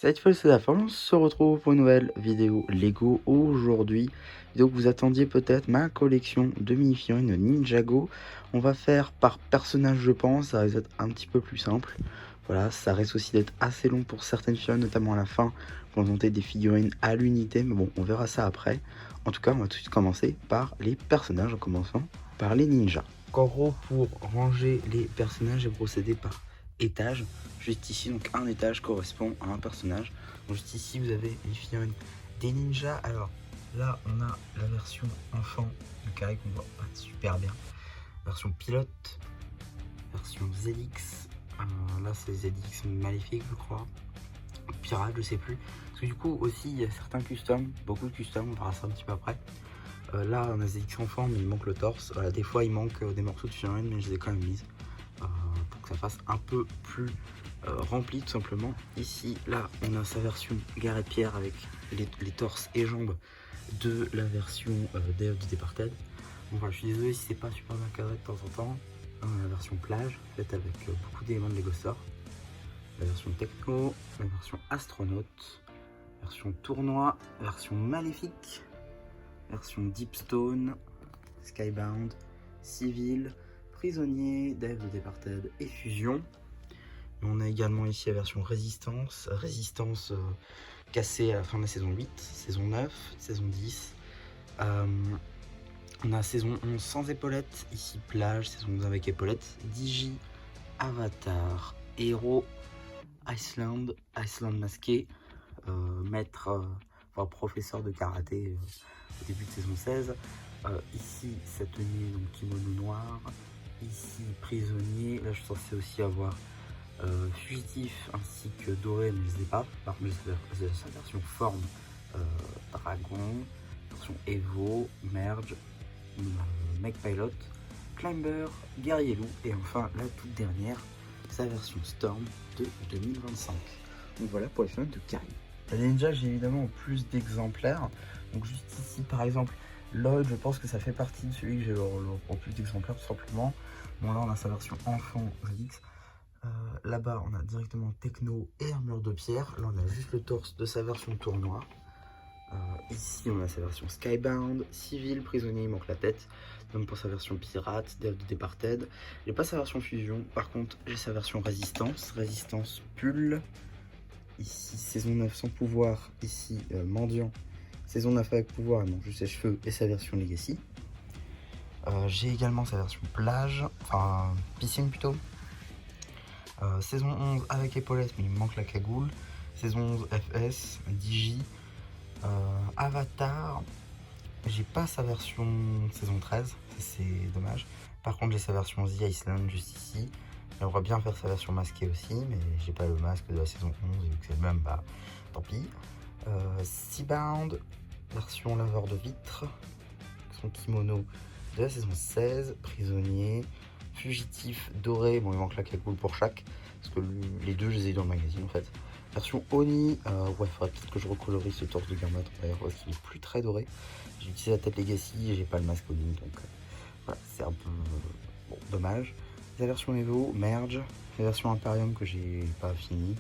Cette fois c'est la fin, on se retrouve pour une nouvelle vidéo Lego aujourd'hui. Vidéo que vous attendiez peut-être, ma collection de mini-figurines Ninjago. On va faire par personnage je pense, ça risque d'être un petit peu plus simple. Voilà, ça risque aussi d'être assez long pour certaines figurines, notamment à la fin, pour monter des figurines à l'unité, mais bon, on verra ça après. En tout cas, on va tout de suite commencer par les personnages, en commençant par les ninjas. En gros, pour ranger les personnages, j'ai procédé par étage. Juste ici, donc un étage correspond à un personnage. Donc juste ici, vous avez les figurines des ninjas. Alors là, on a la version enfant de Carré qu'on voit pas super bien. Version pilote, version Zedix. Là, c'est Zedix maléfique, je crois. Pirate, je sais plus. Parce que du coup, aussi, il y a certains customs, beaucoup de customs, on verra ça un petit peu après. Là, on a Zedix enfant, mais il manque le torse. Des fois, il manque des morceaux de figurines, mais je les ai quand même mises. Pour que ça fasse un peu plus rempli tout simplement. Ici, là, on a sa version Gareth Pierre avec les torses et jambes de la version Day of the Departed. Bon, voilà, je suis désolé si c'est pas super bien cadré de temps en temps. La version plage, faite avec beaucoup d'éléments de Lego Store. La version techno, la version astronaute, version tournoi, version maléfique, version deepstone, skybound, civil, prisonnier, Day of the Departed et fusion. On a également ici la version résistance, cassée à la fin de la saison 8, saison 9, saison 10. On a saison 11 sans épaulettes, ici plage, saison 11 avec épaulettes, Digi, Avatar, Héros, Iceland masqué, maître, professeur de karaté au début de saison 16. Ici sa tenue, donc kimono noir, ici prisonnier, là je suis censé aussi avoir fugitif ainsi que doré, mais je ne les ai pas. Par contre, sa version forme dragon, version Evo, merge, mech pilot, climber, guerrier loup et enfin la toute dernière, sa version storm de 2025. Donc voilà pour les fans de Kari. La ninja, j'ai évidemment plus d'exemplaires. Donc juste ici par exemple, Lloyd, je pense que ça fait partie de celui que j'ai le plus d'exemplaires tout simplement. Bon là on a sa version enfant ZX. Là-bas, on a directement Techno et Armure de Pierre. Là, on a juste le torse de sa version tournoi. Ici, on a sa version Skybound, Civil, Prisonnier, il manque la tête. Même pour sa version Pirate, Day of the Departed. J'ai pas sa version Fusion. Par contre, j'ai sa version Résistance. Résistance Pull. Ici, saison 9 sans pouvoir. Ici, Mendiant. Saison 9 avec pouvoir, non, juste ses cheveux et sa version Legacy. J'ai également sa version Plage. Enfin, Piscine plutôt. Saison 11 avec épaulettes, mais il me manque la cagoule. Saison 11 FS, Digi, Avatar. J'ai pas sa version saison 13, c'est dommage. Par contre, j'ai sa version The Iceland juste ici. J'aimerais bien faire sa version masquée aussi, mais j'ai pas le masque de la saison 11, et vu que c'est le même, bah tant pis. Seabound, version laveur de vitre, son kimono de la saison 16, prisonnier. Fugitif, doré, bon il manque la cagoule pour chaque, parce que les deux je les ai dans le magazine en fait. Version Oni, ouais faudrait peut-être que je recolorie ce torse de Garmat d'ailleurs parce qu'il est plus très doré. J'ai utilisé la tête Legacy et j'ai pas le masque Oni, donc voilà, c'est un peu bon, dommage. La version Evo, Merge, la version Imperium que j'ai pas fini.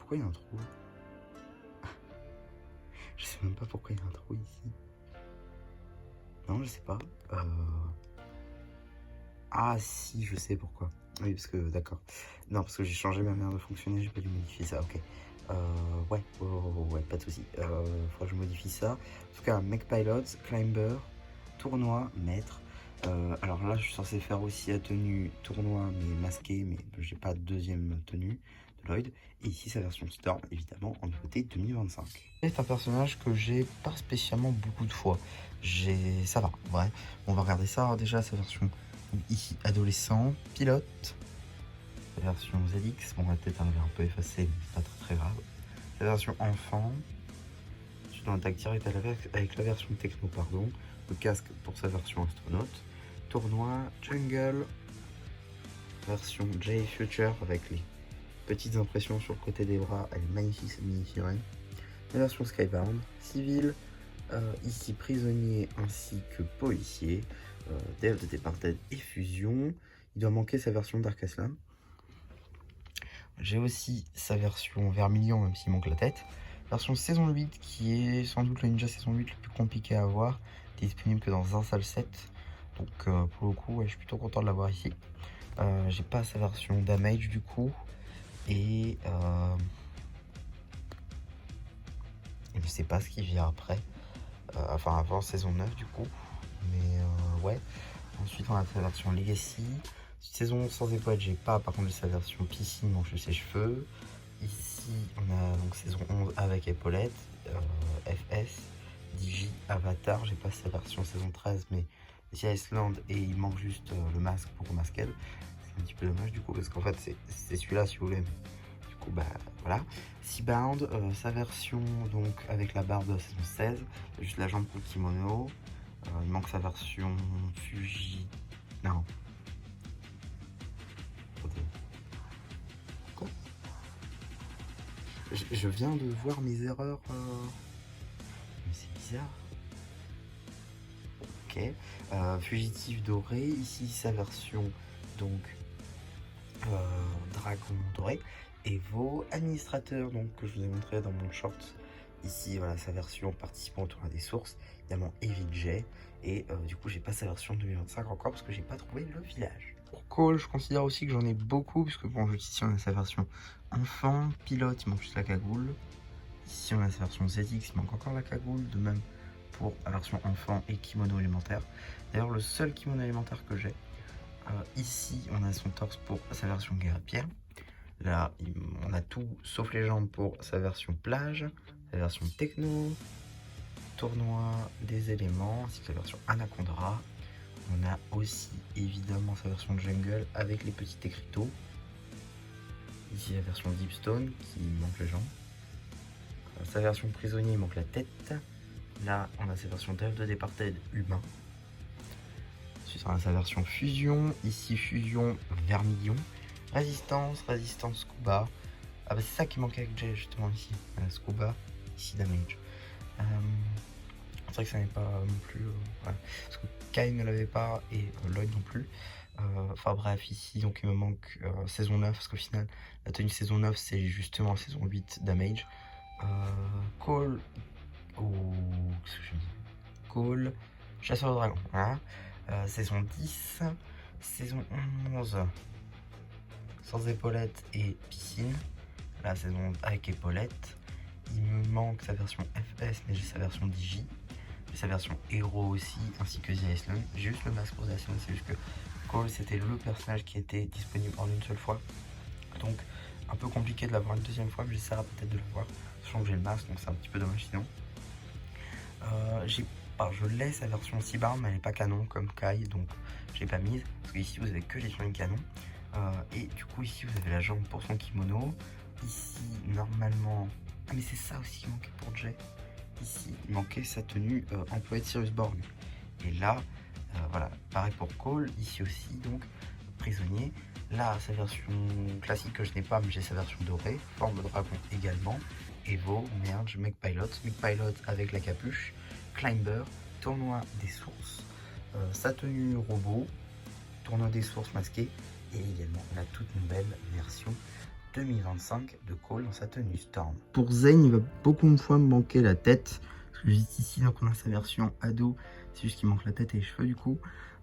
Pourquoi il y a un trou? Je sais même pas pourquoi il y a un trou ici. Non, je sais pas. Ah si, je sais pourquoi. Oui, parce que, d'accord. Non, parce que j'ai changé ma manière de fonctionner, j'ai pas dû modifier ça, ok. Ouais, pas de soucis. Faudra que je modifie ça. En tout cas, Mech Pilot, Climber, Tournoi, Maître. Alors là, je suis censé faire aussi la tenue tournoi, mais masquée, mais j'ai pas de deuxième tenue de Lloyd. Et ici, sa version Storm, évidemment, en nouveauté 2025. C'est un personnage que j'ai pas spécialement beaucoup de fois. Ça va, ouais. On va regarder ça. Alors déjà, sa version ici, adolescent, pilote. La version ZX, bon, la tête elle est un peu effacée, mais c'est pas très grave. La version enfant. Je suis dans l'attaque directe avec la version techno, pardon. Le casque pour sa version astronaute. Tournoi, jungle. Version J Future avec les petites impressions sur le côté des bras. Elle est magnifique cette mini-figurine. La version Skybound, civil. Ici prisonnier ainsi que policier. Day of the Departed et fusion. Il doit manquer sa version Dark Aslan. J'ai aussi sa version Vermilion, même s'il manque la tête. Version saison 8, qui est sans doute le ninja saison 8 le plus compliqué à avoir. Qui est disponible que dans un seul set. Donc pour le coup, ouais, je suis plutôt content de l'avoir ici. J'ai pas sa version damage du coup. Et je sais pas ce qui vient après. Enfin avant saison 9 du coup. Mais ouais. Ensuite on a sa version Legacy. Saison sans épaule, j'ai pas. Par contre j'ai sa version piscine, donc je sais cheveux. Ici on a donc saison 11 avec épaulette. FS, Digi, Avatar. J'ai pas sa version saison 13, mais The Iceland et il manque juste le masque pour Masked. C'est un petit peu dommage du coup parce qu'en fait c'est celui-là si vous voulez. Du coup bah voilà. Seabound, sa version donc avec la barbe de la saison 16. Il y a juste la jambe pour le kimono. Il manque sa version Fuji. Non. Quoi? Je viens de voir mes erreurs. Mais c'est bizarre. Ok. Fugitif doré. Ici sa version donc dragon doré. Et vos administrateurs donc que je vous ai montré dans mon short. Ici voilà sa version participant au tournoi des sources. Évidemment Evil J. Et du coup j'ai pas sa version 2025 encore parce que j'ai pas trouvé le village. Pour Cole, je considère aussi que j'en ai beaucoup, puisque bon, ici on a sa version enfant, pilote, il manque juste la cagoule. Ici on a sa version ZX, il manque encore la cagoule, de même pour la version enfant et kimono élémentaire. D'ailleurs le seul kimono élémentaire que j'ai, ici on a son torse pour sa version guerrière. Là on a tout sauf les jambes pour sa version plage, sa version techno, tournoi des éléments, ainsi que la version Anaconda. On a aussi évidemment sa version jungle avec les petits écriteaux. Ici la version Deepstone qui manque les jambes. Sa version prisonnier il manque la tête. Là on a sa version Delve de Departed humain. Ensuite on a sa version fusion. Ici fusion Vermilion. Résistance, résistance Scuba. Ah bah c'est ça qui manquait avec Jay justement ici. Scuba, ici damage. C'est vrai que ça n'est pas non plus. Voilà. Parce que Kai ne l'avait pas et Lloyd non plus. Enfin bref, ici donc il me manque saison 9 parce qu'au final la tenue saison 9 c'est justement saison 8 damage. Call. Oh, qu'est-ce que je dis? Call. Chasseur de dragon. Voilà. Saison 10. Saison 11. Sans épaulette et piscine. La saison avec épaulette. Il me manque sa version FS, mais j'ai sa version Digi. J'ai sa version héros aussi, ainsi que The Iceland. J'ai juste le masque pour The Iceland, c'est juste que Cole c'était le personnage qui était disponible en une seule fois. Donc un peu compliqué de l'avoir une deuxième fois, mais j'essaierai peut-être de l'avoir. Sachant que j'ai le masque, donc c'est un petit peu dommage sinon. Je laisse la version Seabound, mais elle n'est pas canon comme Kai, donc j'ai pas mise. Parce qu'ici vous avez que les sur canon. Et du coup ici vous avez la jambe pour son kimono. Ici normalement... Ah mais c'est ça aussi qui manquait pour Jay. Ici il manquait sa tenue employée de Sirius Borg. Et là, voilà, pareil pour Cole, ici aussi donc prisonnier. Là sa version classique que je n'ai pas, mais j'ai sa version dorée, forme de dragon également. Evo, Merge, Pilot avec la capuche, Climber, tournoi des sources, sa tenue robot, tournoi des sources masqué, et également la toute nouvelle version 2025 de Cole dans sa tenue Storm. Pour Zane, il va beaucoup de fois me manquer la tête, parce que juste ici, donc on a sa version ado, c'est juste qu'il manque la tête et les cheveux du coup.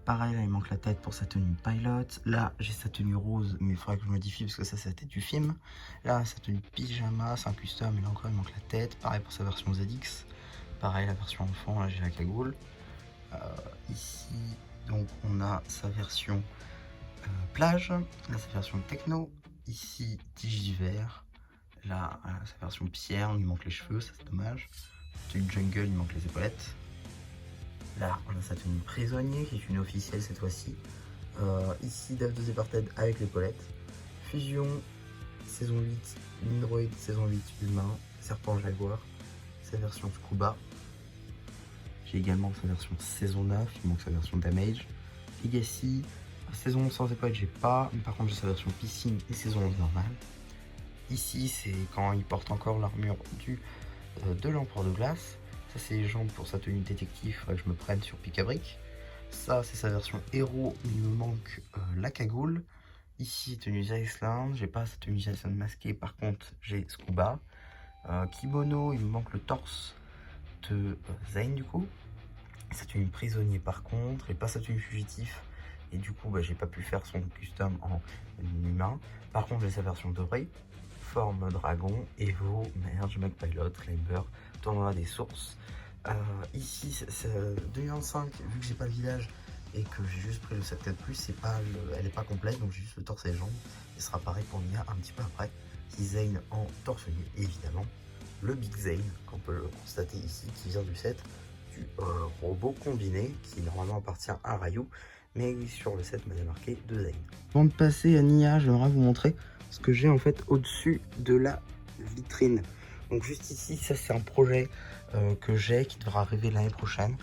Pareil, là il manque la tête pour sa tenue Pilot. Là j'ai sa tenue rose, mais il faudrait que je modifie parce que ça c'est la tête du film. Là sa tenue pyjama, c'est un custom, mais là encore il manque la tête. Pareil pour sa version ZX. Pareil la version enfant, là j'ai la cagoule. Ici donc on a sa version plage. Là sa version techno. Ici digiver. Là sa version pierre, il manque les cheveux, ça c'est dommage. Tenue jungle, il manque les épaulettes. Là, on a sa tenue prisonnier, qui est une officielle cette fois-ci. Ici, Dev de Departed avec l'épaulette. Fusion, saison 8, Mindroid, saison 8, humain. Serpent Jaguar, sa version Scuba. J'ai également sa version saison 9, il manque sa version Damage. Legacy, saison 11 sans épaulette, j'ai pas. Mais par contre, j'ai sa version piscine et saison 11 normale. Ici, c'est quand il porte encore l'armure de l'empereur de glace. Ça c'est les jambes pour sa tenue détective, faudrait que je me prenne sur Picabric. Ça c'est sa version héros, il me manque la cagoule. Ici, tenue Iceland, j'ai pas sa tenue Iceland masquée, par contre j'ai Scuba. Kimono, il me manque le torse de Zane du coup. Sa tenue prisonnier par contre, et pas sa tenue fugitif. Et du coup, j'ai pas pu faire son custom en humain. Par contre, j'ai sa version dorée, forme dragon, Evo, Merge, Pilot, Climber, tournoi des sources. Ici, c'est 2025, vu que j'ai pas le village et que j'ai juste pris le 7 plus, elle est pas complète, donc j'ai juste le torse et les jambes. Il sera pareil pour Nia un petit peu après. Si Zane en torse nu, évidemment. Le Big Zane, qu'on peut le constater ici, qui vient du set du robot combiné, qui normalement appartient à Ryu, mais sur le set, il marqué de Zane. Avant de passer à Nia, j'aimerais vous montrer ce que j'ai en fait au-dessus de la vitrine. Donc juste ici, ça c'est un projet que j'ai qui devra arriver l'année prochaine.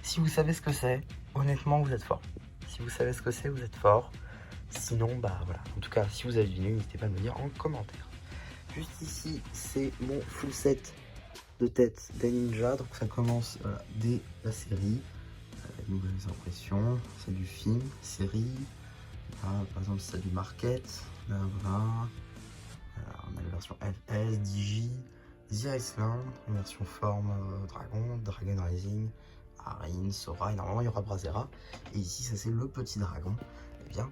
Si vous savez ce que c'est, honnêtement vous êtes fort. Si vous savez ce que c'est, vous êtes fort. Sinon, voilà. En tout cas, si vous avez deviné, n'hésitez pas à me le dire en commentaire. Juste ici, c'est mon full set de tête des ninjas. Donc ça commence dès la série. Nouvelles impressions, c'est du film, série. Là, par exemple, c'est du market. Là, voilà. On a la version FS, Digi, The Iceland, une version forme dragon, Dragon Rising, Arin, Sora, et normalement il y aura Brazera. Et ici, ça c'est le petit dragon, et bien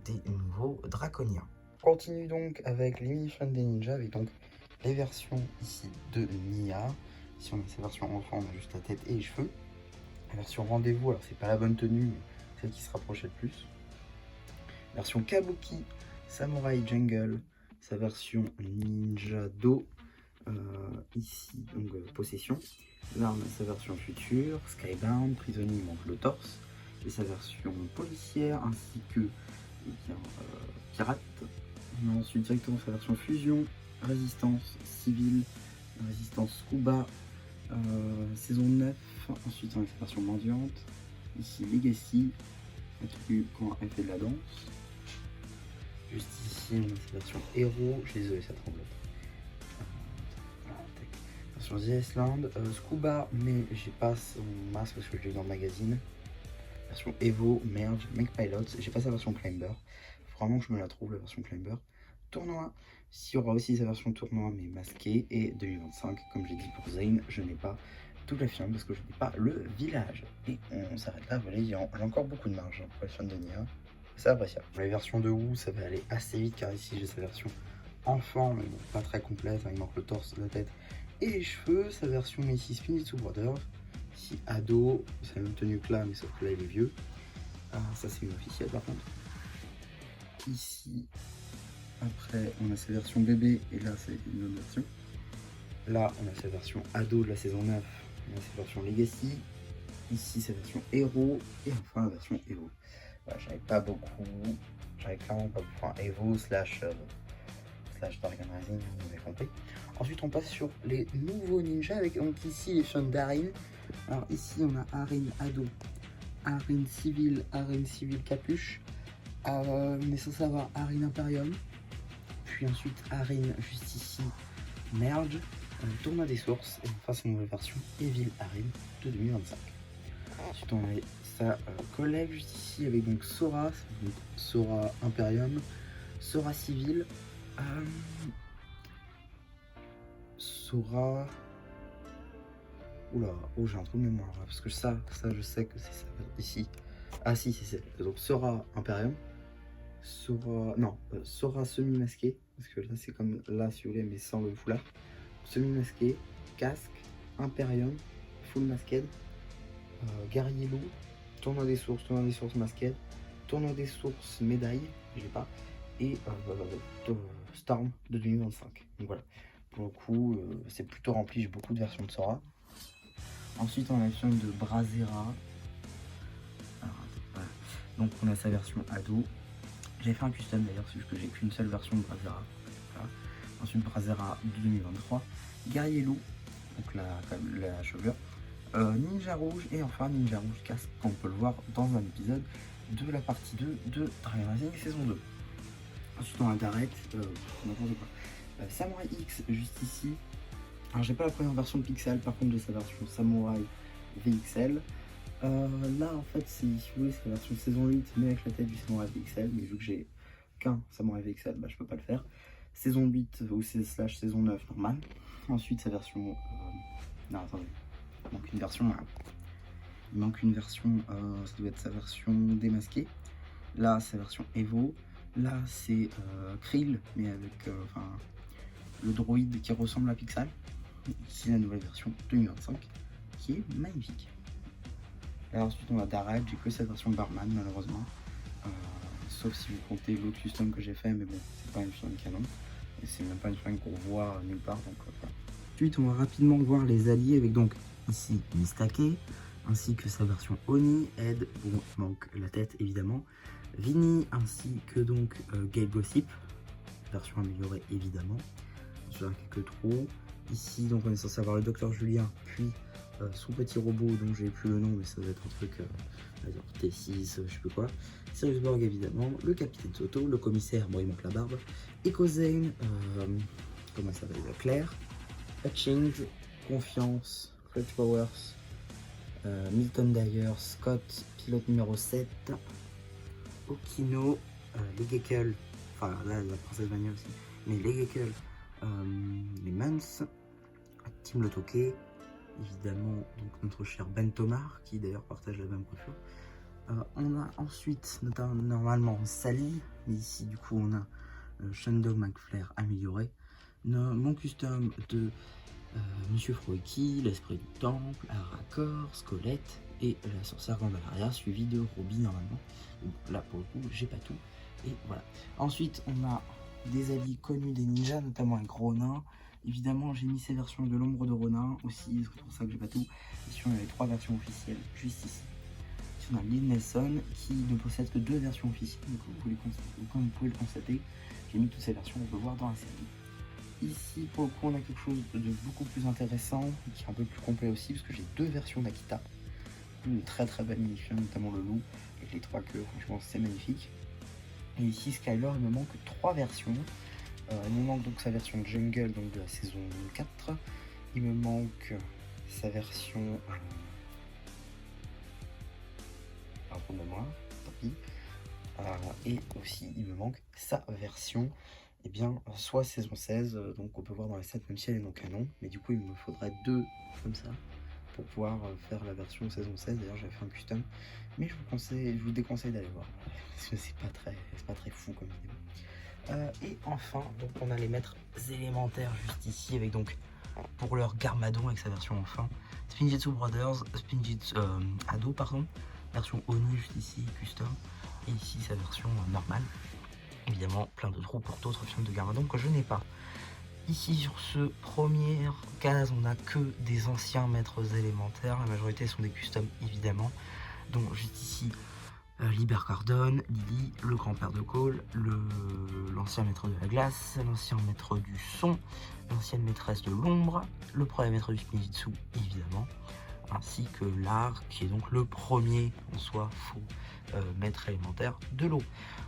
des nouveaux draconiens. On continue donc avec les mini-fans des ninjas, avec donc les versions ici de Nia. Ici on a sa version enfant, on a juste la tête et les cheveux. La version rendez-vous, alors c'est pas la bonne tenue, mais celle qui se rapprochait le plus. Version Kabuki, Samurai Jungle, sa version Ninja Do, ici donc Possession. Là on a sa version future, Skybound, Prisonnier, il manque le torse, et sa version policière ainsi que pirate. On a ensuite directement sa version fusion, résistance civile, résistance Scuba, saison 9, ensuite on a sa version mendiante, ici Legacy, quand elle fait de la danse. Juste ici, on a cette version héros. Je suis désolé, ça tremble. Version The Iceland. Scuba, mais j'ai pas son masque parce que je l'ai eu dans le magazine. Version Evo, Merge, Pilot. J'ai pas sa version Climber. Faut vraiment que je me la trouve, la version Climber. Tournoi. Il y aura aussi sa version tournoi, mais masquée. Et 2025, comme j'ai dit pour Zane, je n'ai pas toute la firme parce que je n'ai pas le village. Et on s'arrête là. Voilà, j'ai encore beaucoup de marge pour les fans de Nia. C'est appréciable. Pour les versions de Wu, ça va aller assez vite car ici j'ai sa version enfant, mais bon, pas très complète. Hein, il manque le torse, la tête et les cheveux. Sa version ici Spinning to Brothers. Ici ado, c'est la même tenue que là, mais sauf que là il est vieux. Ça c'est une officielle par contre. Ici, après, on a sa version bébé et là c'est une autre version. Là, on a sa version ado de la saison 9. On a sa version Legacy. Ici, sa version héros et enfin la version Evo. J'avais pas beaucoup, j'avais clairement pas beaucoup, enfin Evo slash Dragon Rising, vous avez compris. Ensuite on passe sur les nouveaux ninjas avec donc ici les fans d'Arin. Alors ici on a Arin Ado, Arin Civil Capuche, mais sans savoir Arin Imperium, puis ensuite Arin juste ici Merge, Tournoi des sources, et enfin sa nouvelle version Evil Arin de 2025. Ensuite on a sa collègue juste ici avec donc Sora, donc Sora Imperium, Sora Civil, Sora... Oula, oh j'ai un trou de mémoire là, parce que ça je sais que c'est ça ici. Ah si, c'est donc Sora Imperium, Sora... non, Sora semi-masqué, parce que là c'est comme là si vous voulez, mais sans le foulard. Semi-masqué, casque, Imperium, full masked, guerrier loup, tournoi des sources masqued, tournoi des sources médaille, j'ai pas, et Storm de 2025. Donc voilà, pour le coup c'est plutôt rempli, j'ai beaucoup de versions de Sora. Ensuite on a la version de Brazera. Alors, voilà. Donc on a sa version ado. J'ai fait un custom d'ailleurs, c'est juste que j'ai qu'une seule version de Brazera. Voilà. Ensuite Brazera de 2023, guerrier loup, donc la chevelure. Ninja rouge et enfin Ninja rouge casque, qu'on peut le voir dans un épisode de la partie 2 de Dragon Rising saison 2. Ensuite on a Darek, n'importe quoi. Samurai X juste ici. Alors j'ai pas la première version de Pixel, par contre j'ai sa version Samurai VXL. Là en fait c'est, si vous voulez, c'est la version saison 8 mais avec la tête du Samurai VXL, mais vu que j'ai qu'un Samurai VXL, bah je peux pas le faire. Saison 8 ou slash saison 9 normal. Ensuite sa version... non attendez, il manque une version là. Il manque une version, ça doit être sa version démasquée. Là c'est la version Evo. Là c'est Krill, mais avec le droïde qui ressemble à Pixel. C'est la nouvelle version 2025 qui est magnifique. Et ensuite on a Darad, j'ai que cette version Barman malheureusement. Sauf si vous comptez l'autre custom que j'ai fait, mais bon, c'est pas une flingue canon. Et c'est même pas une flingue qu'on voit nulle part, donc voilà. Ensuite on va rapidement voir les alliés avec donc ici Mistake, ainsi que sa version Oni, Ed, bon manque la tête évidemment, Vinny, ainsi que donc Gale Gossip, version améliorée évidemment, sur quelques trous. Ici donc on est censé avoir le docteur Julien, puis son petit robot dont j'ai plus le nom, mais ça doit être un truc T6, je sais plus quoi. Sirius Borg évidemment, le capitaine Soto, le commissaire, bon il manque la barbe, Echo Zane, comment ça s'appelle, Claire, Hutchings, Confiance, Clutch Powers, Milton Dyer, Scott, pilote numéro 7, Okino, les Gekkel, enfin là la princesse Vania aussi, mais les Gekkel, les Mans, Team Lotoke, évidemment donc notre cher Ben Tomar qui d'ailleurs partage la même coiffure. On a ensuite normalement Sally, mais ici du coup on a Shandog McFlair amélioré, mon custom de Monsieur Froiki, l'esprit du temple, Arakor, Scolette et la sorcière Gandalaria, suivi de Roby normalement. Donc, là pour le coup j'ai pas tout, et voilà. Ensuite on a des alliés connus des ninjas, notamment un gros nain. Évidemment j'ai mis ces versions de l'ombre de Ronin aussi, c'est pour ça que j'ai pas tout. Ici on a les 3 versions officielles juste ici. Ici on a Lynn Nelson qui ne possède que 2 versions officielles, donc comme vous pouvez le constater, j'ai mis toutes ces versions, on peut voir dans la série. Ici pour le coup on a quelque chose de beaucoup plus intéressant, qui est un peu plus complet aussi, parce que j'ai 2 versions d'Akita. Une très belle mini-film, notamment le loup, avec les 3 queues, franchement c'est magnifique. Et ici Skyler, il me manque 3 versions. Il me manque donc sa version Jungle, donc de la saison 4. Il me manque sa version... pardon de moi, tant pis. Et aussi il me manque sa version, et bien soit saison 16, donc on peut voir dans les 7 même si elle est non canon, mais du coup il me faudrait 2 comme ça pour pouvoir faire la version saison 16. D'ailleurs j'avais fait un custom, mais je vous déconseille d'aller voir parce que c'est pas très fou comme vidéo. Et enfin donc on a les maîtres élémentaires juste ici avec donc pour leur Garmadon avec sa version enfin Spinjitzu Brothers, Spinjitzu Ado pardon, version Oni juste ici custom, et ici sa version normale. Évidemment plein de trous pour d'autres films de Garmadon que je n'ai pas. Ici sur ce premier case on n'a que des anciens maîtres élémentaires, la majorité sont des customs évidemment, donc juste ici Liber Cardone, Lily, le grand-père de Cole, l'ancien maître de la glace, l'ancien maître du son, l'ancienne maîtresse de l'ombre, le premier maître du Spinjitzu évidemment, ainsi que l'art qui est donc le premier en soi faux maître élémentaire de l'eau.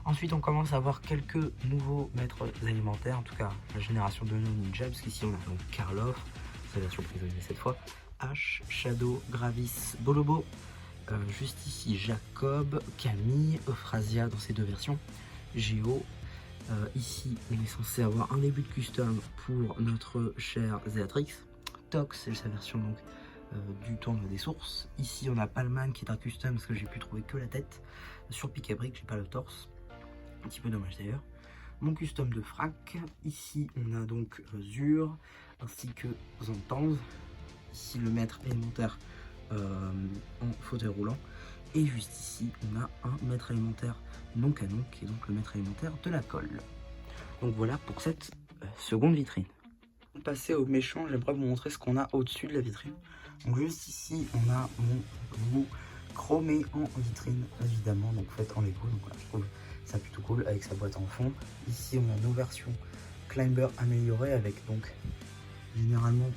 Ensuite on commence à avoir quelques nouveaux maîtres élémentaires, en tout cas la génération de nos ninjas, parce qu'ici on a donc Karloff, sa version prisonnier cette fois, Ash, Shadow, Gravis, Bolobo, juste ici Jacob, Camille, Euphrasia dans ces 2 versions, Géo. Ici on est censé avoir un début de custom pour notre cher Zéatrix, Tox c'est sa version donc du tournoi des sources. Ici on a Palman qui est un custom parce que j'ai pu trouver que la tête. Sur Pick et Brick j'ai pas le torse, un petit peu dommage d'ailleurs. Mon custom de Frac, ici on a donc Zur ainsi que Zantanz. Ici le maître élémentaire en fauteuil roulant, et juste ici on a un maître élémentaire non canon qui est donc le maître élémentaire de la colle. Donc voilà pour cette seconde vitrine. Pour passer au méchant, j'aimerais vous montrer ce qu'on a au-dessus de la vitrine. Donc juste ici on a mon loup chromé en vitrine évidemment, donc fait en Lego, donc voilà, je trouve ça plutôt cool avec sa boîte en fond. Ici on a nos versions Climber améliorées avec donc généralement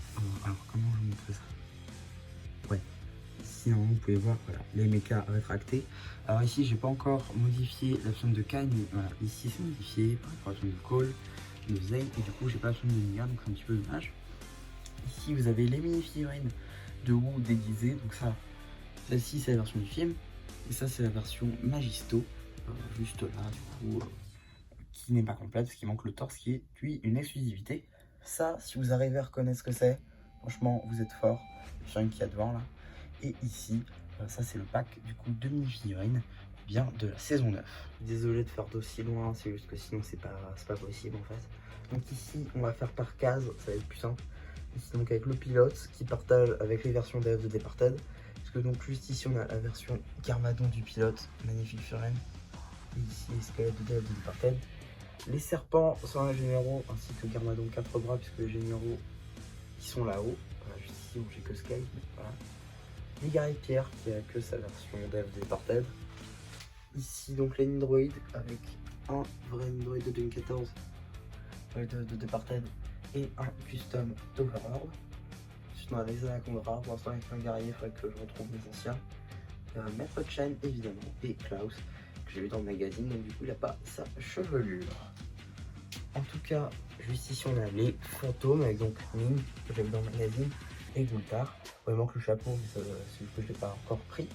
alors comment je vous montre ça, ouais, ici vous pouvez voir voilà, les mechas rétractés. Alors ici j'ai pas encore modifié la chaîne de Kai, mais voilà, ici c'est modifié par rapport à la chaîne de Cole, de Zane, et du coup j'ai pas la chaîne de Nia, donc c'est un petit peu dommage. Ici vous avez les mini figurines de Wu déguisées, donc ça, celle-ci c'est la version du film, et ça c'est la version Magisto, juste là du coup, qui n'est pas complète parce qu'il manque le torse qui est lui une exclusivité. Ça, si vous arrivez à reconnaître ce que c'est, franchement vous êtes fort. Sur une qui a devant là. Et ici, ça c'est le pack du coup de mini-figurines bien de la saison 9. Désolé de faire d'aussi loin, c'est juste que sinon c'est pas possible en fait. Donc ici on va faire par case, ça va être plus simple. Ici donc avec le pilote qui partage avec les versions d'Eve de Departed. Parce que donc juste ici on a la version Garmadon du pilote, magnifique figurine. Et ici les squelettes de Dev de Departed. Les serpents sont un généraux ainsi que Garmadon 4 bras puisque les généraux qui sont là-haut. Voilà, juste ici où j'ai que Sky, voilà. Les guerriers de pierre qui a que sa version Dev de Departed. Ici donc les Nindroid avec un vrai Nindroid de 2014 de Departed et un custom d'Overlord. Ensuite on a les anacondes rares, pour l'instant avec un guerrier, il faudrait que je retrouve mes anciens. Maître Chen évidemment et Klaus que j'ai vu dans le magazine, donc du coup il n'a pas sa chevelure. En tout cas, juste ici on a les fantômes avec donc Ming que j'ai vu dans le magazine et Gultar. Il manque le chapeau, mais c'est juste que je ne l'ai pas encore pris.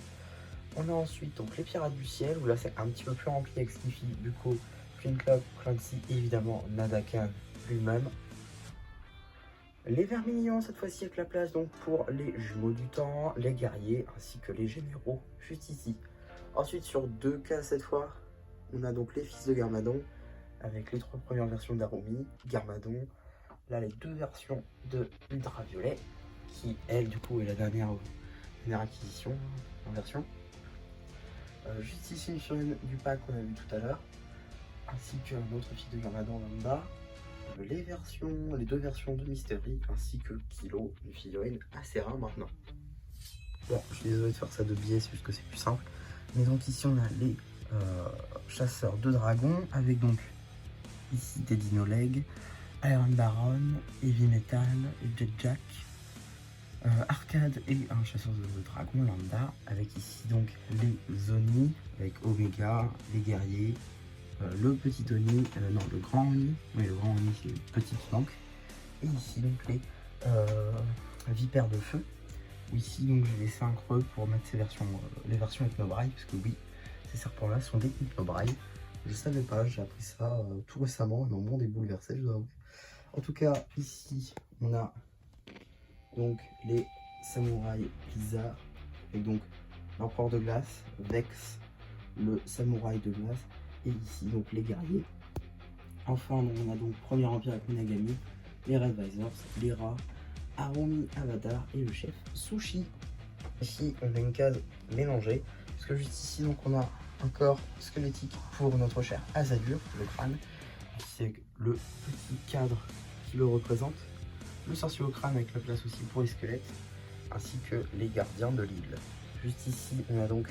On a ensuite donc les pirates du ciel où là c'est un petit peu plus rempli avec Skiffy, Buko, Queen Club, Clancy, évidemment Nadakan lui-même. Les vermilions cette fois-ci avec la place donc pour les jumeaux du temps, les guerriers ainsi que les généraux juste ici. Ensuite sur 2 cases cette fois, on a donc les fils de Garmadon avec les 3 premières versions d'Arumi, Garmadon, là les 2 versions de Ultraviolet qui elle du coup est la dernière acquisition en version. Juste ici une figurine du pack qu'on a vu tout à l'heure, ainsi qu'un autre fils de Garmadon lambda. Les 2 versions de Mystery, ainsi que Kilo, une figurine assez rare maintenant. Bon, je suis désolé de faire ça de biais, c'est juste que c'est plus simple. Mais donc ici on a les chasseurs de dragons, avec donc ici des Dino Leg, Iron Baron, Heavy Metal, Jet Jack, Arcade et un chasseur de dragons lambda, avec ici donc les Zoni, avec Omega, les guerriers, le petit Oni, non le grand Oni, oui le grand Oni c'est le petit qui manque, et ici donc les vipères de feu, où ici donc j'ai laissé un creux pour mettre ces versions, les versions Hypnobraille, parce que oui, ces serpents là sont des Hypnobraille, je savais pas, j'ai appris ça tout récemment, ils m'ont bon débouleversé, je dois avouer. En tout cas ici on a donc les samouraïs bizarres, avec donc l'empereur de glace, Vex, le samouraï de glace, et ici donc les guerriers. Enfin on a donc Premier Empire avec Minagami, les Red Visors, les rats, Arumi Avatar et le chef Sushi. Ici on a une case mélangée, parce que juste ici donc on a un corps squelettique pour notre cher Azadur, le crâne, c'est le petit cadre qui le représente, le sorcier au crâne avec la place aussi pour les squelettes, ainsi que les gardiens de l'île. Juste ici on a donc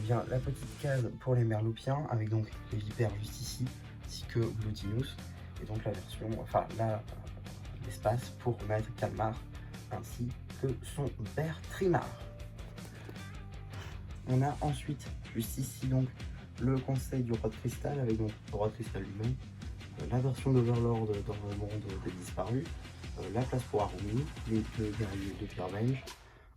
la petite case pour les merloupiens, avec donc les vipères juste ici, ainsi que Glutinus, et donc la version, enfin l'espace pour mettre Calmar, ainsi que son père Trimar. On a ensuite, juste ici donc, le conseil du roi de cristal, avec donc le roi de cristal lui-même, la version d'Overlord dans le monde des disparus, la place pour Arumi, les 2 guerriers de Firevenge,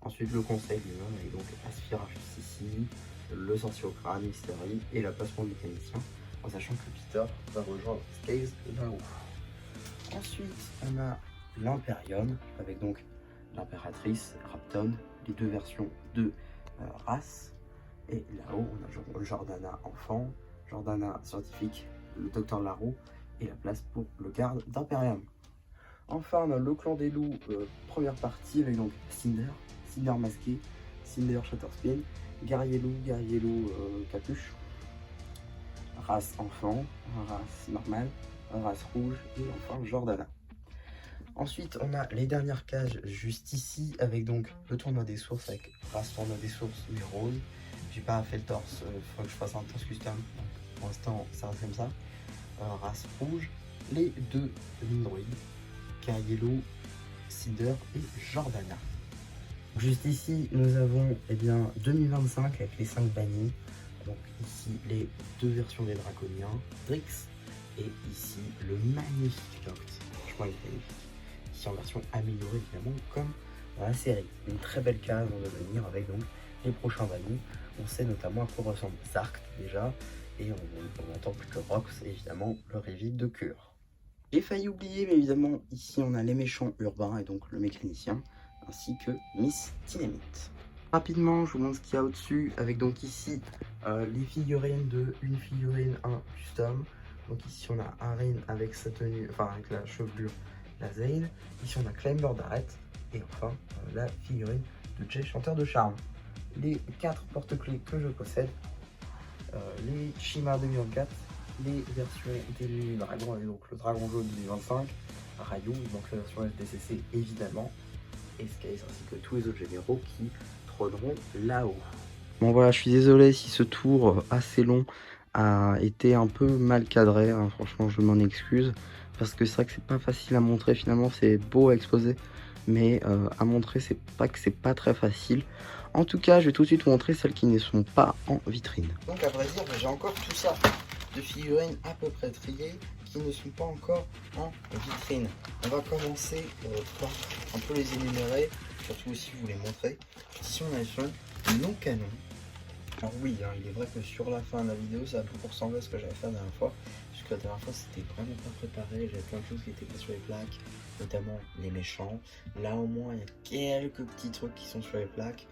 ensuite le conseil lui-même, avec donc Asphyra juste ici, le sorcier au crâne, Mystery et la place pour le mécanicien, en sachant que Peter va rejoindre Scales là-haut. Ensuite, on a l'Imperium, avec donc l'impératrice, Rapton, les 2 versions de race, et là-haut, on a Jordana enfant, Jordana scientifique, le docteur Larou, et la place pour le garde d'Imperium. Enfin, on a le clan des loups, première partie, avec donc Cinder masqué, Cinder Shatterspin, guerrier loup capuche, race enfant, race normale, race rouge et enfin Jordana. Ensuite on a les dernières cages juste ici avec donc le tournoi des sources avec race tournoi des sources mais rose. J'ai pas fait le torse, il faudrait que je fasse un torse custom, donc pour l'instant ça reste comme ça. Race rouge, les 2 Nindroid, guerrier loup, Cinder et Jordana. Juste ici, nous avons 2025 avec les 5 bannis. Donc ici, les 2 versions des draconiens, Drix, et ici, le magnifique Noct. Franchement, il est magnifique. Ici, en version améliorée, évidemment, comme dans la série. Une très belle case en devenir avec donc les prochains bannis. On sait notamment à quoi ressemble Zark, déjà, Et on n'attend plus que Rox, évidemment, le reveal de cure. J'ai failli oublier, mais évidemment, ici on a les méchants urbains et donc le mécanicien, ainsi que Miss Dynamite. Rapidement, je vous montre ce qu'il y a au-dessus, avec donc ici les figurines de une figurine, un custom. Donc ici on a Arin avec sa tenue, enfin avec la chevelure, la Zane. Ici on a Climber d'Arrête. Et enfin la figurine de Jay, chanteur de charme. Les 4 porte-clés que je possède, les Shima 2024, les versions des dragons, avec donc le dragon jaune 2025, Ryu, donc la version SDCC évidemment, et Skies, ainsi que tous les autres généraux qui trôneront là-haut. Bon voilà, je suis désolé si ce tour assez long a été un peu mal cadré, hein, franchement je m'en excuse, parce que c'est vrai que c'est pas facile à montrer, finalement c'est beau à exposer, mais à montrer c'est pas que c'est pas très facile. En tout cas, je vais tout de suite vous montrer celles qui ne sont pas en vitrine. Donc à vrai dire, j'ai encore tout ça de figurines à peu près triées qui ne sont pas encore en vitrine. On va commencer par un peu les énumérer, surtout aussi vous les montrer. Ici on a le non canon. Alors oui, hein, il est vrai que sur la fin de la vidéo, ça a beaucoup ressemblé à ce que j'avais fait la dernière fois. Puisque la dernière fois, c'était vraiment pas préparé. J'avais plein de choses qui étaient pas sur les plaques, notamment les méchants. Là, au moins, il y a quelques petits trucs qui sont sur les plaques.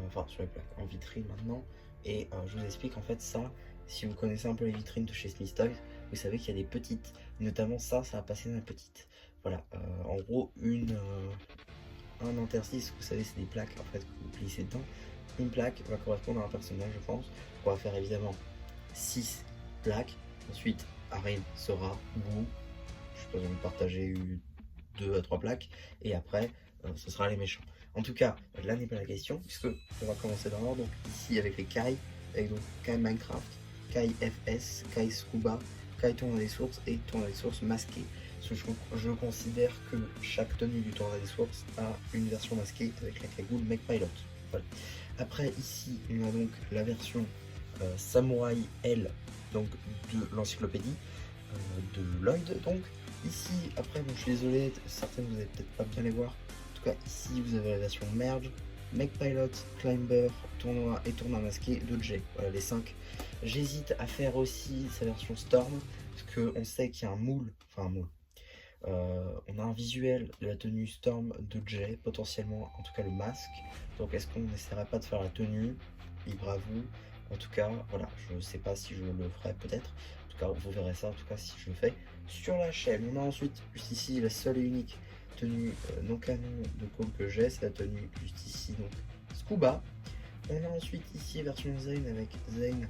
Enfin, sur les plaques, en vitrine maintenant. Et je vous explique en fait ça. Si vous connaissez un peu les vitrines de chez Smith Toys, vous savez qu'il y a des petites. Notamment ça va passer dans la petite. Voilà, en gros, un interstice, vous savez, c'est des plaques en fait que vous glissez dedans. Une plaque va correspondre à un personnage, je pense. On va faire évidemment 6 plaques. Ensuite, Arin sera Wu. Je peux en partager 2 à 3 plaques. Et après, ce sera les méchants. En tout cas, là n'est pas la question, puisque on va commencer dans l'ordre. Donc ici avec les Kai, avec donc Kai Minecraft, Kai FS, Kai Scuba, Kai Tournoi des Sources et Tournoi des Sources masqué. Parce que je considère que chaque tenue du Tournoi des Sources a une version masquée avec la cagoule Mech Pilot. Voilà. Après ici on a donc la version Samouraï L, donc de l'encyclopédie de Lloyd. Donc ici après bon, je suis désolé, certaines vous allez peut-être pas bien les voir. En tout cas ici vous avez la version Merge, Mech Pilot, Climber, Tournoi et Tournoi masqué de Jay. Voilà les 5. J'hésite à faire aussi sa version Storm, parce qu'on sait qu'il y a un moule, enfin un moule. On a un visuel de la tenue Storm de Jay, potentiellement, en tout cas le masque. Donc est-ce qu'on n'essaierait pas de faire la tenue? Libre à vous. En tout cas, voilà, je sais pas si je le ferai peut-être. En tout cas, vous verrez ça, en tout cas, si je le fais sur la chaîne. On a ensuite, juste ici, la seule et unique tenue non canon de Cole que j'ai, c'est la tenue juste ici, donc Scuba. On a ensuite ici version Zane avec Zane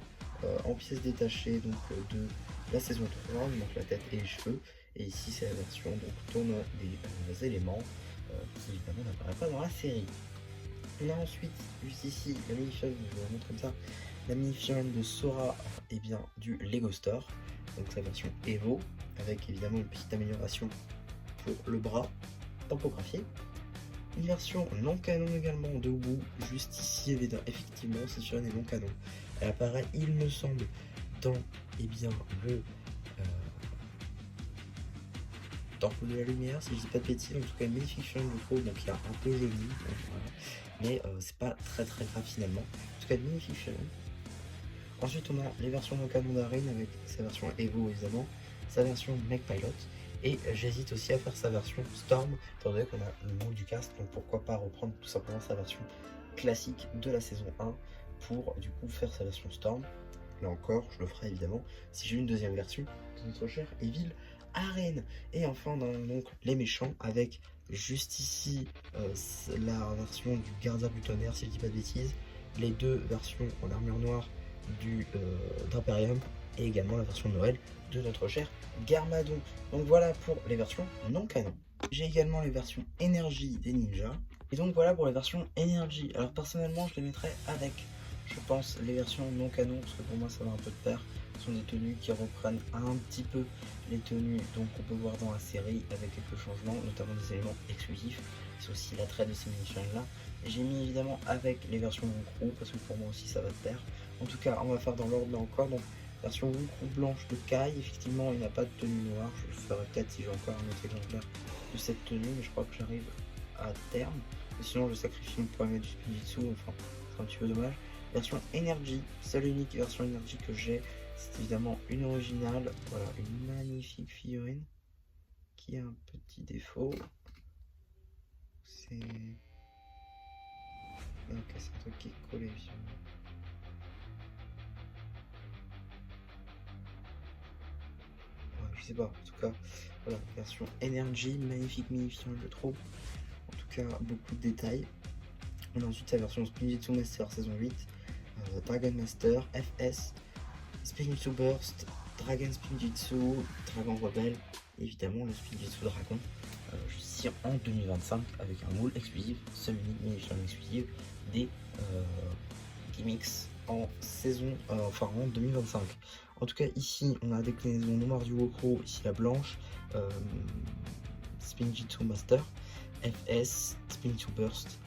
en pièces détachées donc de la saison 3, donc la tête et les cheveux. Et ici c'est la version donc tournoi des éléments qui évidemment n'apparaît pas dans la série. On a ensuite juste ici la mini-figurine, je vous la montre comme ça, la mini-figurine de Sora et bien du Lego Store, donc sa version Evo, avec évidemment une petite amélioration pour le bras tampographié. Une version non canon également de Wu, juste ici effectivement c'est sur les non canon. Elle apparaît il me semble dans bien le Temple de la Lumière, si je dis pas de bêtises, en tout cas une magnifique figurine de faux, donc il y a un peu jauni, mais c'est pas très grave finalement. En tout cas une magnifique figurine. Ensuite on a les versions non canon d'Arin avec sa version Evo évidemment, sa version Mech Pilot. Et j'hésite aussi à faire sa version Storm, étant donné qu'on a le moule du cast, donc pourquoi pas reprendre tout simplement sa version classique de la saison 1 pour du coup faire sa version Storm. Là encore, je le ferai évidemment si j'ai une deuxième version de notre cher Evil Arin. Et enfin, on a donc les méchants avec juste ici la version du gardien du tonnerre, si je dis pas de bêtises, les 2 versions en armure noire du d'Imperium et également la version de Noël de notre cher Garmadon. Donc voilà pour les versions non canon. J'ai également les versions énergie des ninjas. Et donc voilà pour les versions énergie. Alors personnellement je les mettrais avec, je pense, les versions non canon, parce que pour moi ça va un peu de pair. Ce sont des tenues qui reprennent un petit peu les tenues qu'on peut voir dans la série avec quelques changements, notamment des éléments exclusifs. C'est aussi l'attrait de ces mini-figurines là. J'ai mis évidemment avec les versions Wukru, parce que pour moi aussi ça va de pair. En tout cas, on va faire dans l'ordre là encore. Donc version Wukru blanche de Kai, effectivement il n'a pas de tenue noire. Je le ferai peut-être si j'ai encore un autre exemplaire de cette tenue, mais je crois que j'arrive à terme. Et sinon je sacrifie mon poimet du Spinjitzu, enfin c'est un petit peu dommage. Version Energy, seule unique version Energy que j'ai, C'est évidemment une originale. Voilà, une magnifique figurine qui a un petit défaut. C'est... Ok, c'est un truc qui est collé visuellement. Ouais, je sais pas, en tout cas, voilà, version Energy, magnifique minifiant je trouve. En tout cas, beaucoup de détails. On a ensuite la version Spinjitzu Master saison 8, Dragon Master, FS, Spinjitzu Burst, Dragon Spinjitzu, Dragon Rebelle, évidemment le Spinjitzu Dragon, ici en 2025 avec un moule exclusif, seul unique minifiant exclusif des gimmicks en saison, en 2025. En tout cas ici on a la déclinaison noire du Goku, ici la blanche, Spinjitzu Master, FS, Spinjitzu Burst,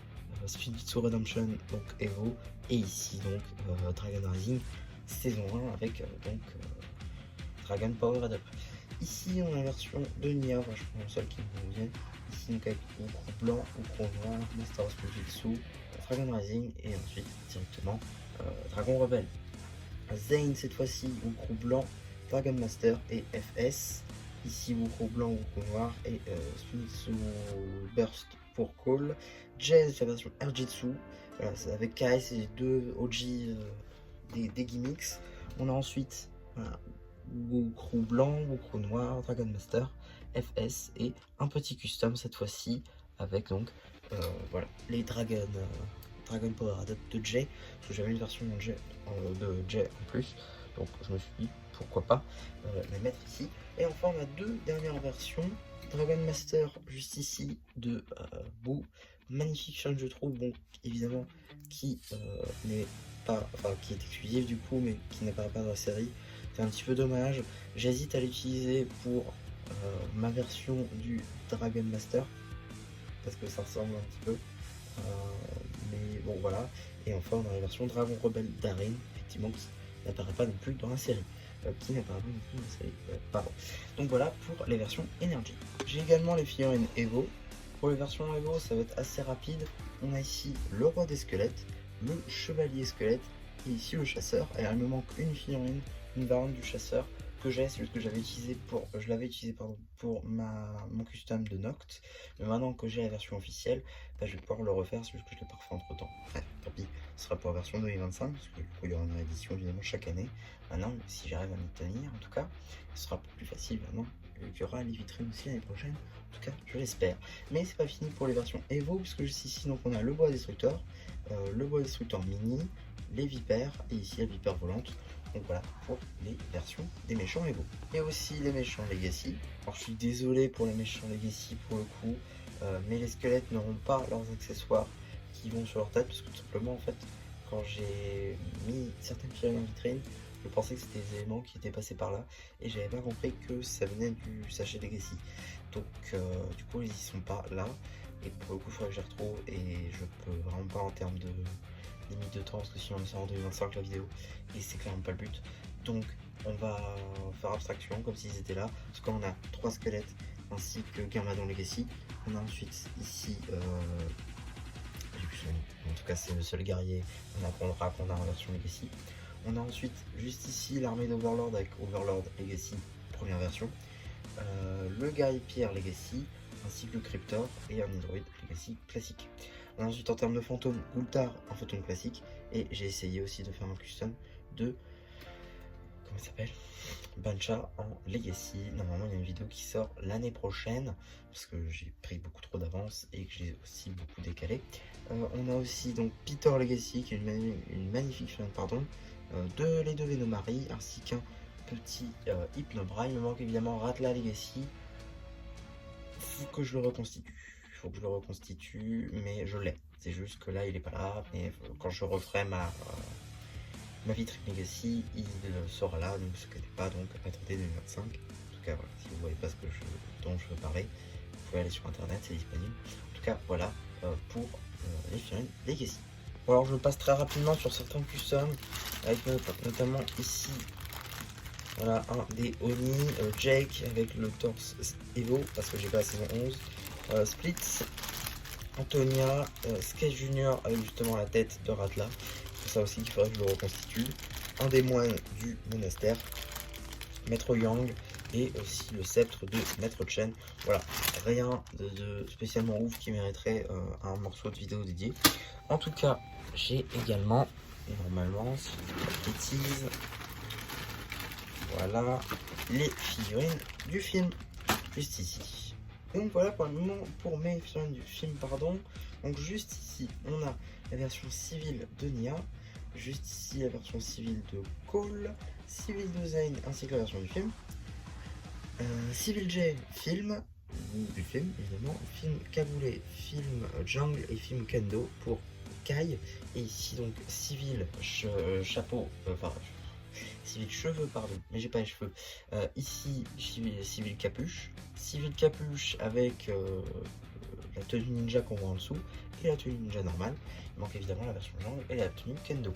Spinjitzu Redemption, donc Evo, et ici donc Dragon Rising saison 1 avec Dragon Power Up. Ici on a la version de Nia, je prends celle qui me convient. Ici donc avec Goku blanc, Goku noir, Master of Spinjitzu, Dragon Rising et ensuite directement Dragon Rebelle. Zane cette fois-ci, Goku blanc, Dragon Master et FS. Ici Goku blanc, Goku noir et Spinjitzu Burst pour Call. Jazz la version Erjitsu, voilà, avec KS et les deux OG des gimmicks. On a ensuite voilà, Goku blanc, Goku noir, Dragon Master, FS et un petit custom cette fois-ci avec donc voilà les Dragon Power Adap de Jay, parce que j'avais une version de Jay en plus, donc je me suis dit pourquoi pas les mettre ici. Et enfin on a deux dernières versions, Dragon Master juste ici de Boo, magnifique change je trouve, bon évidemment qui n'est pas, enfin qui est exclusif du coup mais qui n'apparaît pas dans la série, c'est un petit peu dommage. J'hésite à l'utiliser pour ma version du Dragon Master parce que ça ressemble un petit peu, mais bon voilà. Et enfin on a la version Dragon Rebelle Darin, effectivement qui n'apparaît pas non plus dans la série, pardon. Donc voilà pour les versions Energy. J'ai également les figurines Evo. Pour les versions Evo ça va être assez rapide. On a ici le roi des squelettes, le chevalier squelette et ici le chasseur. Et il me manque une figurine, une variante du chasseur que j'ai, c'est juste que je l'avais utilisé pour mon custom de Noct. Mais maintenant que j'ai la version officielle, bah, je vais pouvoir le refaire, c'est juste que je l'ai pas refait entre temps. Bref, tant pis, ce sera pour la version 2025, parce que du coup il y aura une réédition évidemment chaque année. Maintenant, si j'arrive à m'y tenir, en tout cas, ce sera plus facile maintenant, vu qu'il y aura les vitrines aussi l'année prochaine. En tout cas, je l'espère. Mais c'est pas fini pour les versions Evo, puisque ici donc on a le bois destructeur mini, les vipères et ici la vipère volante. Donc voilà pour les versions des méchants Evo. Et aussi les méchants Legacy. Alors je suis désolé pour les méchants Legacy pour le coup, mais les squelettes n'auront pas leurs accessoires qui vont sur leur tête, parce que tout simplement en fait quand j'ai mis certaines figurines en vitrine, je pensais que c'était des éléments qui étaient passés par là et j'avais pas compris que ça venait du sachet Legacy. Donc du coup ils y sont pas là et pour le coup il faudrait que je les retrouve et je peux vraiment pas en termes de limite de temps, parce que sinon on sort en 2025 la vidéo et c'est clairement pas le but. Donc on va faire abstraction comme s'ils étaient là, parce qu'on a 3 squelettes ainsi que Garmadon Legacy. On a ensuite ici j'ai plus son nom, en tout cas c'est le seul guerrier qu'on apprendra qu'on a en version Legacy. On a ensuite juste ici l'armée d'Overlord avec Overlord Legacy première version, le guerrier pierre Legacy ainsi que le Cryptor et un Hydroid Legacy classique. On a ensuite en termes de fantôme, Gultar en fantôme classique, et j'ai essayé aussi de faire un custom de, comment il s'appelle, Bancha en Legacy. Normalement il y a une vidéo qui sort l'année prochaine, parce que j'ai pris beaucoup trop d'avance et que j'ai aussi beaucoup décalé. On a aussi donc Peter Legacy qui est une magnifique figurine, pardon, les deux Venomari ainsi qu'un petit Hypnobra. Il me manque évidemment Ratla Legacy. Faut que je le reconstitue, mais je l'ai. C'est juste que là il est pas là, mais quand je referai ma vitrine Legacy, il sera là, donc ce n'était pas donc attendez 2025. En tout cas voilà, si vous voyez pas dont je veux parler, vous pouvez aller sur internet, c'est disponible. En tout cas voilà pour les figurines Legacy. Bon, alors je passe très rapidement sur certains customs, avec notamment ici voilà un des Oni, Jake avec le torse Evo, parce que j'ai pas la saison 11, Splits, Antonia, Skate Junior avec justement la tête de Ratla, c'est ça aussi qu'il faudrait que je le reconstitue. un des moines du monastère, Maître Yang, et aussi le sceptre de Maître Chen. Voilà, rien de spécialement ouf qui mériterait un morceau de vidéo dédié. En tout cas, j'ai également, normalement, si je dis pas de bêtises, voilà, les figurines du film, juste ici. Donc voilà pour le moment pour mes figurines du film, pardon. Donc juste ici, on a la version civile de Nia, juste ici la version civile de Cole, civile de Zane ainsi que la version du film. Civil J, film, du film évidemment, film Cagoulé, film Jungle et film Kendo pour Kai. Et ici donc civil chapeau, civil cheveux pardon, mais j'ai pas les cheveux. Ici civil capuche avec la tenue ninja qu'on voit en dessous et la tenue ninja normale. Il manque évidemment la version Jungle et la tenue Kendo.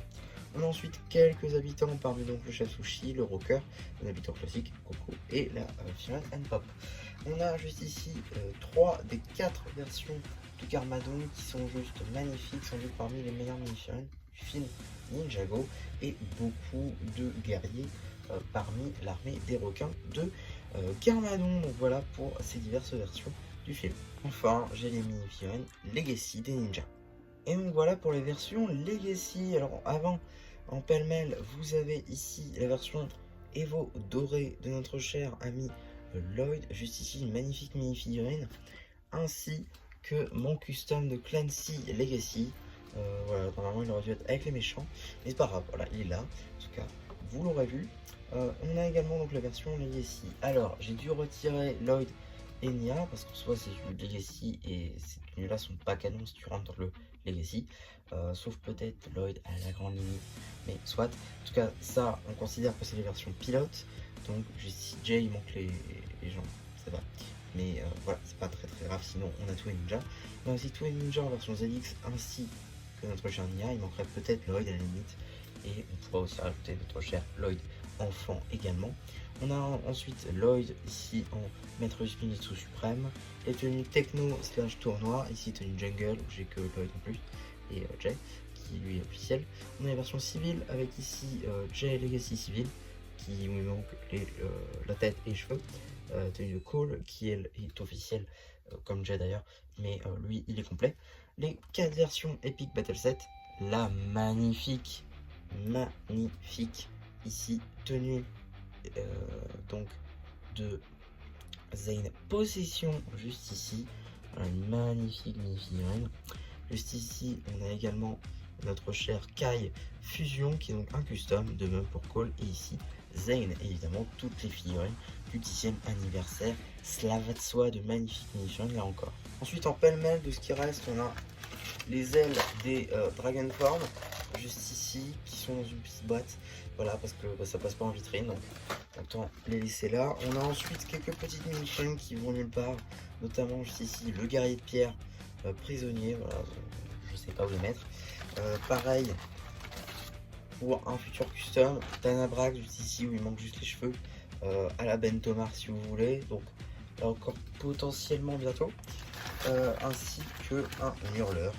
On a ensuite quelques habitants parmi donc le chef Sushi, le rocker, un habitant classique, Coco et la figurine N-Pop. On a juste ici 3 des 4 versions de Garmadon qui sont juste magnifiques, sans doute parmi les meilleures mini-figurines du film Ninjago, et beaucoup de guerriers parmi l'armée des requins de Garmadon. Donc voilà pour ces diverses versions du film. Enfin, j'ai les mini-figurines Legacy des ninjas. Et donc voilà pour les versions Legacy. Alors avant, en pêle-mêle, vous avez ici la version Evo dorée de notre cher ami Lloyd. Juste ici, une magnifique mini-figurine. Ainsi que mon custom de Clancy Legacy. Voilà, normalement il aurait dû être avec les méchants. Mais c'est pas grave, voilà, il est là. En tout cas, vous l'aurez vu. On a également donc la version Legacy. Alors, j'ai dû retirer Lloyd et Nia parce qu'en soi c'est du Legacy et ces tenues là sont pas canon si tu rentres dans le Legacy, sauf peut-être Lloyd à la grande limite, mais soit. En tout cas, ça on considère que c'est les versions pilotes. Donc si Jay il manque les gens, ça va, mais voilà, c'est pas très grave. Sinon on a tous les ninjas. On a aussi tous les ninjas en version ZX ainsi que notre cher Nia. Il manquerait peut-être Lloyd à la limite, et on pourra aussi rajouter notre cher Lloyd enfant également. On a ensuite Lloyd ici en maître Spinitsu suprême, les tenues techno slash tournoi, ici tenue jungle où j'ai que Lloyd en plus et Jay qui lui est officiel. On a la version civile avec ici Jay Legacy civil qui lui manque la tête et les cheveux, tenue de Cole qui elle est officielle comme Jay d'ailleurs, mais lui il est complet. Les 4 versions Epic Battle Set, la magnifique ici tenue donc de Zane Possession, juste ici, une magnifique mini-figurine. Juste ici on a également notre cher Kai Fusion qui est donc un custom, de même pour Cole, et ici Zane, et évidemment toutes les figurines du 10e anniversaire, cela va de soi, de magnifiques mini-figurines là encore. Ensuite en pêle-mêle de ce qui reste, on a les ailes des Dragonform juste ici qui sont dans une petite boîte, voilà, parce que ça passe pas en vitrine, donc autant les laisser là. On a ensuite quelques petites mini-figurines qui vont nulle part, notamment juste ici le guerrier de pierre prisonnier, voilà, je sais pas où les mettre. Pareil pour un futur custom, Dana Bragg juste ici où il manque juste les cheveux, à la Ben Tomar si vous voulez, donc là encore potentiellement bientôt, ainsi que un hurleur,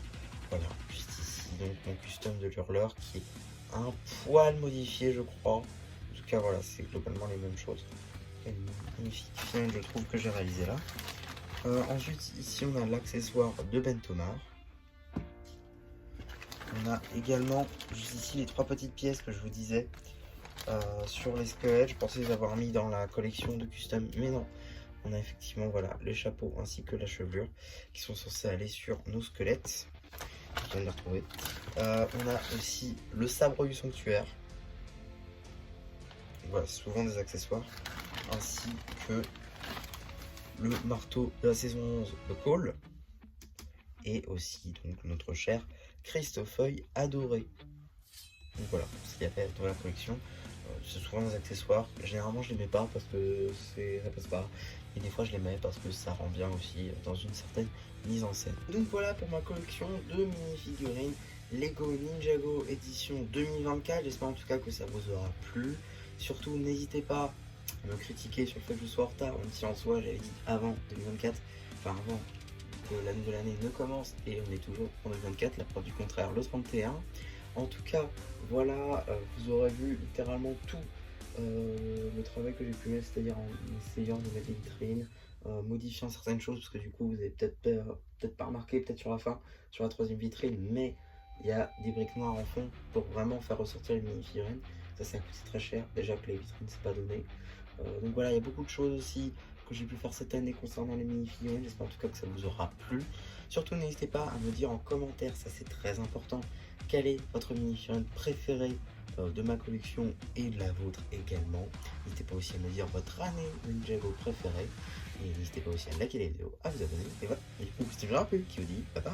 voilà, juste ici, donc mon custom de l'hurleur qui est un poil modifié je crois. En tout cas voilà, c'est globalement les mêmes choses. Une magnifique film je trouve que j'ai réalisé là. Ensuite ici on a l'accessoire de Ben Tomar. On a également juste ici les 3 petites pièces que je vous disais sur les squelettes. Je pensais les avoir mis dans la collection de custom, mais non. On a effectivement voilà les chapeaux ainsi que la chevelure qui sont censés aller sur nos squelettes. Je viens de les retrouver. On a aussi le sabre du sanctuaire. Voilà, c'est souvent des accessoires. Ainsi que le marteau de la saison 11 de Cole. Et aussi donc notre cher Christopheuil adoré. Donc voilà, ce qu'il y avait dans la collection. C'est souvent des accessoires. Généralement je les mets pas parce que ça passe pas. Et des fois je les mets parce que ça rend bien aussi dans une certaine mise en scène. Donc voilà pour ma collection de mini-figurines Lego Ninjago édition 2024. J'espère en tout cas que ça vous aura plu. Surtout n'hésitez pas à me critiquer sur le fait que je sois en retard, même si en soi j'avais dit avant 2024, enfin avant que la nouvelle année ne commence, et on est toujours en 2024, la preuve du contraire le 31. En tout cas, voilà, vous aurez vu littéralement tout le travail que j'ai pu mettre, c'est-à-dire en essayant de mettre des vitrines, modifiant certaines choses, parce que du coup, vous avez peut-être pas remarqué, peut-être sur la fin, sur la troisième vitrine, mais il y a des briques noires en fond pour vraiment faire ressortir les mini-figurines. Ça a coûté très cher, déjà que les vitrines, c'est pas donné. Donc voilà, il y a beaucoup de choses aussi que j'ai pu faire cette année concernant les mini-figurines. J'espère en tout cas que ça vous aura plu. Surtout, n'hésitez pas à me dire en commentaire, ça c'est très important, quelle est votre mini-figurine préférée de ma collection et de la vôtre également. N'hésitez pas aussi à me dire votre année de Ninjago préférée. Et n'hésitez pas aussi à liker les vidéos, à vous abonner. Et voilà, et du coup, c'était Jean qui vous dit bye bye.